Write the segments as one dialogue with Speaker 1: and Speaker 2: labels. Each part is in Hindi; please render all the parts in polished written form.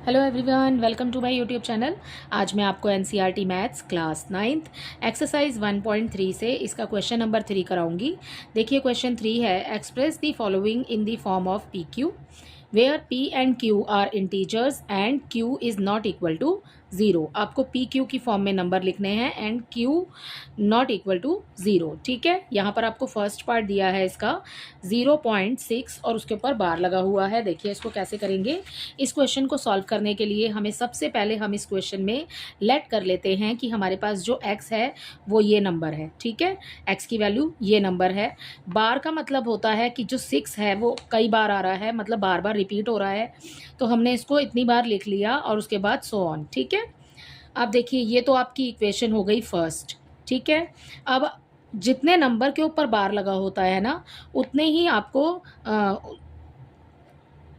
Speaker 1: Hello everyone, welcome to my YouTube channel. आज मैं आपको NCERT maths class 9th exercise 1.3 से इसका क्वेश्चन नंबर 3 कराऊंगी। देखिए क्वेश्चन 3 है, express the following in the form of p q where p and q are integers and q is not equal to 0। आपको पी क्यू की फॉर्म में नंबर लिखने हैं and q not equal to 0। ठीक है, यहाँ पर आपको फर्स्ट पार्ट दिया है इसका 0.6 और उसके ऊपर बार लगा हुआ है। देखिए इसको कैसे करेंगे। इस क्वेश्चन को सॉल्व करने के लिए हमें सबसे पहले हम इस क्वेश्चन में लेट कर लेते हैं कि हमारे पास जो x है वो ये नंबर है। ठीक है, x की वैल्यू ये नंबर है। बार का मतलब होता है कि जो 6 है वो कई बार आ रहा है, मतलब बार बार रिपीट हो रहा है, तो हमने इसको इतनी बार लिख लिया और उसके बाद सो ऑन। ठीक है, अब देखिए ये तो आपकी इक्वेशन हो गई फर्स्ट। ठीक है, अब जितने नंबर के ऊपर बार लगा होता है ना, उतने ही आपको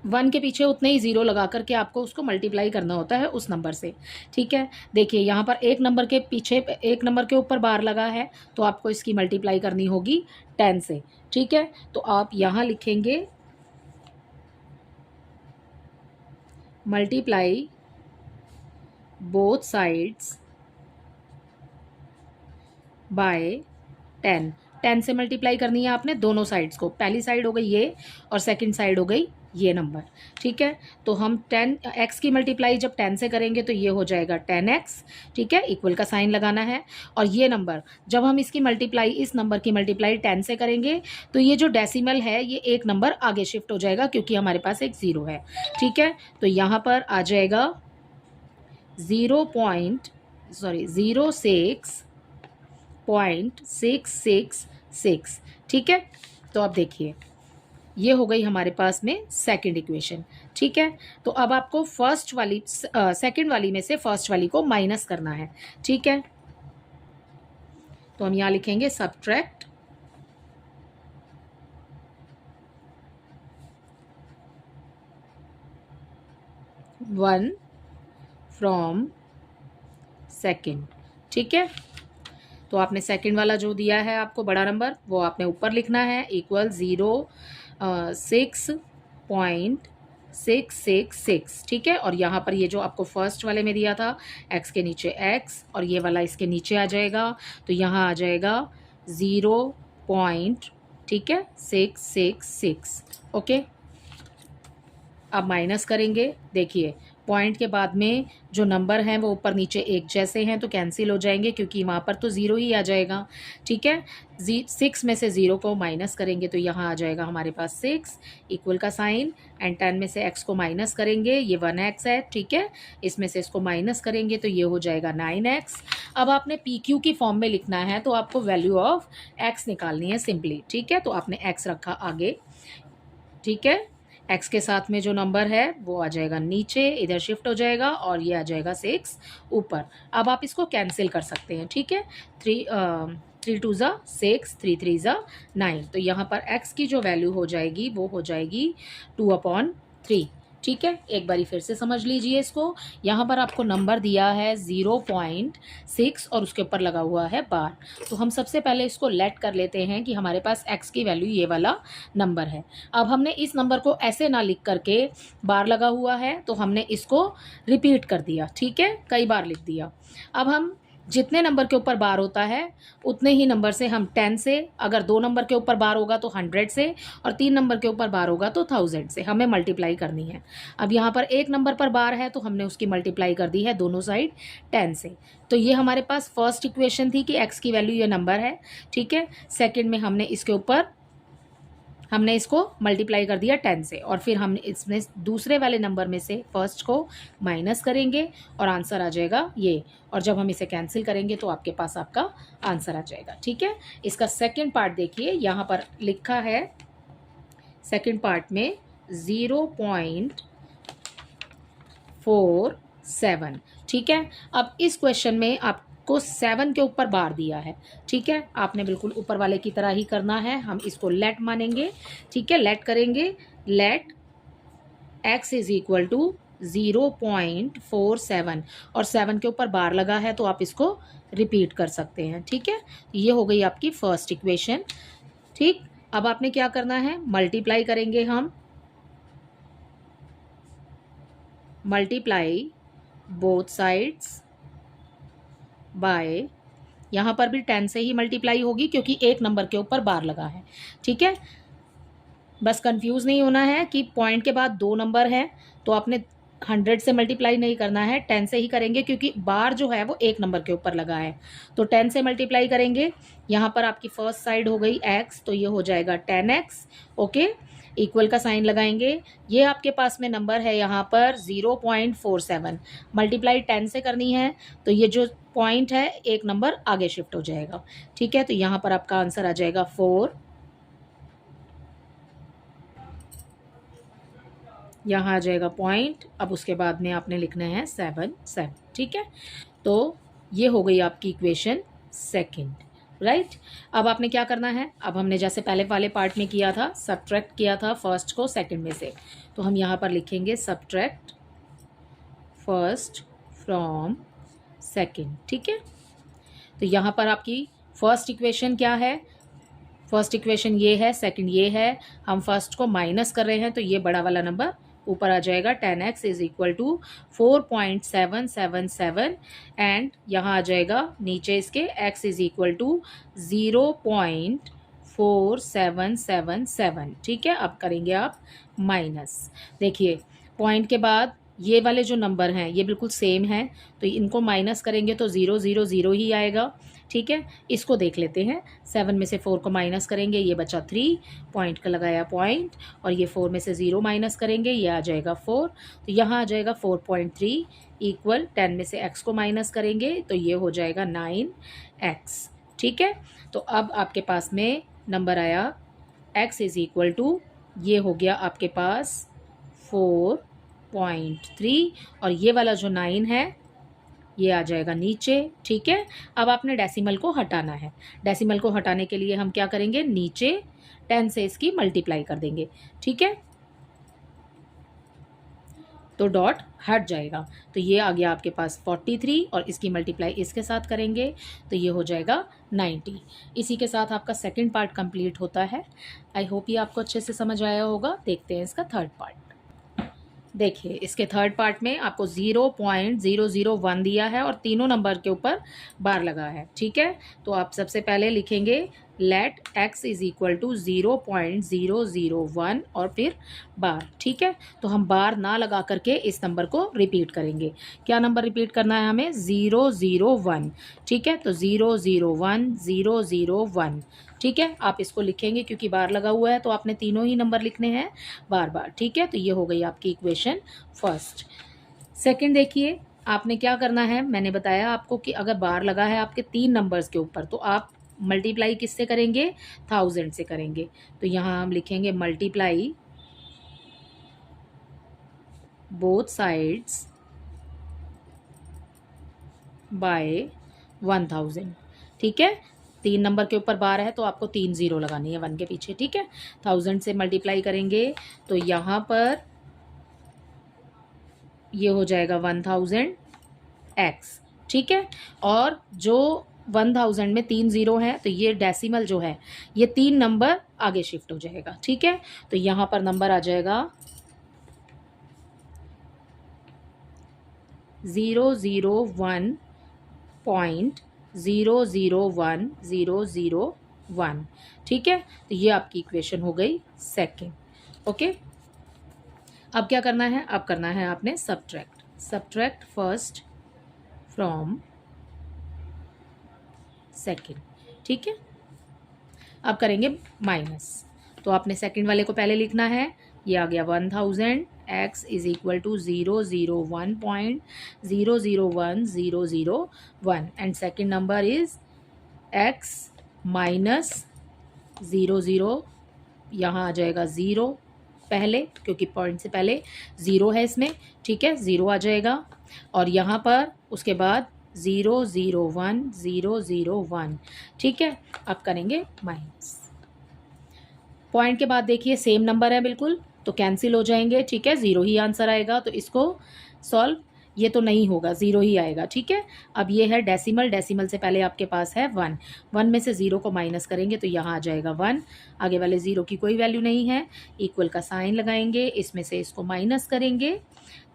Speaker 1: 1 के पीछे उतने ही ज़ीरो लगा करके आपको उसको मल्टीप्लाई करना होता है उस नंबर से। ठीक है, देखिए यहाँ पर एक नंबर के पीछे एक नंबर के ऊपर बार लगा है तो आपको इसकी मल्टीप्लाई करनी होगी 10 से। ठीक है, तो आप यहाँ लिखेंगे मल्टीप्लाई बोथ साइड्स बाय 10 से मल्टीप्लाई करनी है आपने दोनों साइड्स को। पहली साइड हो गई ये और सेकंड साइड हो गई ये नंबर। ठीक है, तो हम 10x की मल्टीप्लाई जब 10 से करेंगे तो ये हो जाएगा 10x। ठीक है, इक्वल का साइन लगाना है। और ये नंबर जब हम इसकी मल्टीप्लाई इस नंबर की मल्टीप्लाई 10 से करेंगे तो ये जो डेसिमल है ये एक नंबर आगे शिफ्ट हो जाएगा क्योंकि हमारे पास एक 0 है। ठीक है, तो यहाँ पर आ जाएगा 06.666। ठीक है, तो अब देखिए ये हो गई हमारे पास में सेकंड इक्वेशन। ठीक है, तो अब आपको फर्स्ट वाली सेकंड वाली में से फर्स्ट वाली को माइनस करना है। ठीक है, तो हम यहाँ लिखेंगे सब्ट्रैक्ट 1 फ्रॉम सेकंड। ठीक है, तो आपने सेकंड वाला जो दिया है आपको बड़ा नंबर वो आपने ऊपर लिखना है इक्वल 6.666। ठीक है, और यहाँ पर ये जो आपको फर्स्ट वाले में दिया था x के नीचे x और ये वाला इसके नीचे आ जाएगा, तो यहाँ आ जाएगा 0. ठीक है 666। ओके, अब माइनस करेंगे। देखिए पॉइंट के बाद में जो नंबर हैं वो ऊपर नीचे एक जैसे हैं तो कैंसिल हो जाएंगे क्योंकि वहाँ पर तो 0 ही आ जाएगा। ठीक है, 6 में से 0 को माइनस करेंगे तो यहाँ आ जाएगा हमारे पास 6 इक्वल का साइन एंड 10 में से x को माइनस करेंगे, ये 1x है। ठीक है, इसमें से इसको माइनस करेंगे तो ये हो जाएगा 9x। अब आपने पी क्यू की फॉर्म में लिखना है तो आपको वैल्यू ऑफ x निकालनी है सिंपली। ठीक है, तो आपने x रखा आगे। ठीक है, x के साथ में जो नंबर है वो आ जाएगा नीचे, इधर शिफ्ट हो जाएगा और ये आ जाएगा 6 ऊपर। अब आप इसको कैंसिल कर सकते हैं। ठीक है, 3 2 ज़ा 6, 3 3 ज़ा 9। तो यहाँ पर x की जो वैल्यू हो जाएगी वो हो जाएगी 2/3। ठीक है, एक बारी फिर से समझ लीजिए इसको। यहाँ पर आपको नंबर दिया है 0.6 और उसके ऊपर लगा हुआ है बार। तो हम सबसे पहले इसको लेट कर लेते हैं कि हमारे पास x की वैल्यू ये वाला नंबर है। अब हमने इस नंबर को ऐसे ना लिख करके, बार लगा हुआ है तो हमने इसको रिपीट कर दिया। ठीक है, कई बार लिख दिया। अब हम जितने नंबर के ऊपर बार होता है उतने ही नंबर से हम 10 से, अगर 2 नंबर के ऊपर बार होगा तो 100 से और 3 नंबर के ऊपर बार होगा तो 1000 से हमें मल्टीप्लाई करनी है। अब यहाँ पर एक नंबर पर बार है तो हमने उसकी मल्टीप्लाई कर दी है दोनों साइड 10 से। तो ये हमारे पास फर्स्ट इक्वेशन थी कि x की वैल्यू ये नंबर है। ठीक है, सेकेंड में हमने इसको मल्टीप्लाई कर दिया 10 से और फिर हम इसमें दूसरे वाले नंबर में से फर्स्ट को माइनस करेंगे और आंसर आ जाएगा ये। और जब हम इसे कैंसिल करेंगे तो आपके पास आपका आंसर आ जाएगा। ठीक है, इसका सेकंड पार्ट देखिए, यहाँ पर लिखा है सेकंड पार्ट में 0.47। ठीक है, अब इस क्वेश्चन में आप को 7 के ऊपर बार दिया है। ठीक है, आपने बिल्कुल ऊपर वाले की तरह ही करना है। हम इसको लेट मानेंगे। ठीक है, लेट करेंगे, let x is equal to 0.47 और 7 के ऊपर बार लगा है तो आप इसको रिपीट कर सकते हैं। ठीक है, ये हो गई आपकी फर्स्ट इक्वेशन। ठीक, अब आपने क्या करना है, मल्टीप्लाई करेंगे हम मल्टीप्लाई बोथ साइड्स बाय, यहाँ पर भी 10 से ही मल्टीप्लाई होगी क्योंकि एक नंबर के ऊपर बार लगा है, ठीक है। बस कंफ्यूज नहीं होना है कि पॉइंट के बाद 2 नंबर हैं तो आपने 100 से मल्टीप्लाई नहीं करना है, 10 से ही करेंगे क्योंकि बार जो है वो एक नंबर के ऊपर लगा है। तो 10 से मल्टीप्लाई करेंगे। यहाँ पर आपकी फर्स्ट साइड हो गई x, तो ये हो जाएगा 10x। ओके, इक्वल का साइन लगाएंगे। ये आपके पास में नंबर है यहाँ पर 0.47, मल्टीप्लाई 10 से करनी है तो ये जो पॉइंट है एक नंबर आगे शिफ्ट हो जाएगा, ठीक है। तो यहाँ पर आपका आंसर आ जाएगा 4, यहाँ आ जाएगा पॉइंट। अब उसके बाद में आपने लिखना है 7 7, ठीक है। तो ये हो गई आपकी इक्वेशन सेकंड, राइट। अब आपने क्या करना है, अब हमने जैसे पहले वाले पार्ट में किया था, सब्ट्रैक्ट किया था फर्स्ट को सेकंड में से, तो हम यहाँ पर लिखेंगे सब्ट्रैक्ट फर्स्ट फ्रॉम सेकंड, ठीक है। तो यहाँ पर आपकी फर्स्ट इक्वेशन क्या है, फर्स्ट इक्वेशन ये है, सेकंड ये है, हम फर्स्ट को माइनस कर रहे हैं तो ये बड़ा वाला नंबर ऊपर आ जाएगा 10x is equal to 4.777 and यहाँ आ जाएगा नीचे इसके x इज इक्वल टू 0.4777, ठीक है। अब करेंगे आप माइनस, देखिए पॉइंट के बाद ये वाले जो नंबर हैं ये बिल्कुल सेम हैं तो इनको माइनस करेंगे तो 0 0 0 ही आएगा, ठीक है। इसको देख लेते हैं, 7 में से 4 को माइनस करेंगे, ये बचा 3, पॉइंट का लगाया पॉइंट, और ये 4 में से 0 माइनस करेंगे, ये आ जाएगा 4, तो यहाँ आ जाएगा 4.3 इक्वल 10 में से x को माइनस करेंगे तो ये हो जाएगा 9x, ठीक है। तो अब आपके पास में नंबर आया x इज इक्वल टू, ये हो गया आपके पास 4.3 और ये वाला जो 9 है ये आ जाएगा नीचे, ठीक है। अब आपने डेसिमल को हटाना है, डेसिमल को हटाने के लिए हम क्या करेंगे, नीचे 10 से इसकी मल्टीप्लाई कर देंगे, ठीक है। तो डॉट हट जाएगा, तो ये आ गया आपके पास 43 और इसकी मल्टीप्लाई इसके साथ करेंगे तो ये हो जाएगा 90। इसी के साथ आपका सेकंड पार्ट कंप्लीट होता है। आई होप ये आपको अच्छे से समझ आया होगा। देखते हैं इसका थर्ड पार्ट। देखिए इसके थर्ड पार्ट में आपको 0.001 दिया है और तीनों नंबर के ऊपर बार लगा है, ठीक है। तो आप सबसे पहले लिखेंगे let x is equal to 0.001 और फिर बार, ठीक है। तो हम बार ना लगा करके इस नंबर को रिपीट करेंगे। क्या नंबर रिपीट करना है हमें, 001, ठीक है। तो 001 001, ठीक है। आप इसको लिखेंगे क्योंकि बार लगा हुआ है तो आपने तीनों ही नंबर लिखने हैं बार बार, ठीक है। तो ये हो गई आपकी इक्वेशन फर्स्ट। सेकंड देखिए आपने क्या करना है, मैंने बताया आपको कि अगर बार लगा है आपके 3 नंबर्स के ऊपर तो आप मल्टीप्लाई किससे करेंगे, 1000 से करेंगे। तो यहाँ हम लिखेंगे मल्टीप्लाई बोथ साइड्स बाय 1000, ठीक है। 3 नंबर के ऊपर बार है तो आपको 3 0 लगानी है 1 के पीछे, ठीक है। 1000 से मल्टीप्लाई करेंगे तो यहाँ पर ये हो जाएगा 1000x, ठीक है। और जो 1000 में 3 0 है तो ये डेसिमल जो है ये 3 नंबर आगे शिफ्ट हो जाएगा, ठीक है। तो यहाँ पर नंबर आ जाएगा 001.001001, ठीक है। तो ये आपकी इक्वेशन हो गई सेकंड, ओके। अब क्या करना है, अब करना है आपने सब्ट्रैक्ट फर्स्ट फ्रॉम सेकंड, ठीक है। अब करेंगे माइनस, तो आपने सेकंड वाले को पहले लिखना है, ये आ गया 1000 x is equal to 001.001001 and second number is x minus 00, यहाँ आ जाएगा 0 पहले क्योंकि पॉइंट से पहले 0 है इसमें, ठीक है, 0 आ जाएगा और यहाँ पर उसके बाद 001 ठीक है। अब करेंगे माइनस, पॉइंट के बाद देखिए सेम नंबर है बिल्कुल तो कैंसिल हो जाएंगे, ठीक है। 0 ही आंसर आएगा तो इसको सॉल्व, ये तो नहीं होगा, 0 ही आएगा, ठीक है। अब ये है डेसिमल, डेसिमल से पहले आपके पास है 1, 1 में से 0 को माइनस करेंगे तो यहाँ आ जाएगा 1, आगे वाले 0 की कोई वैल्यू नहीं है, इक्वल का साइन लगाएंगे, इसमें से इसको माइनस करेंगे,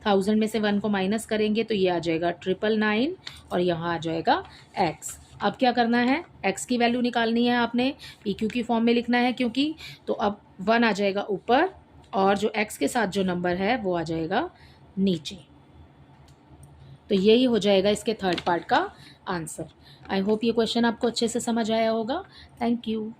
Speaker 1: 1000 में से 1 को माइनस करेंगे तो ये आ जाएगा 999 और यहाँ आ जाएगा x। अब क्या करना है, x की वैल्यू निकालनी है आपने, PQ की फॉर्म में लिखना है क्योंकि, तो अब 1 आ जाएगा ऊपर और जो x के साथ जो नंबर है वो आ जाएगा नीचे। तो यही हो जाएगा इसके थर्ड पार्ट का आंसर। आई होप ये क्वेश्चन आपको अच्छे से समझ आया होगा। Thank you.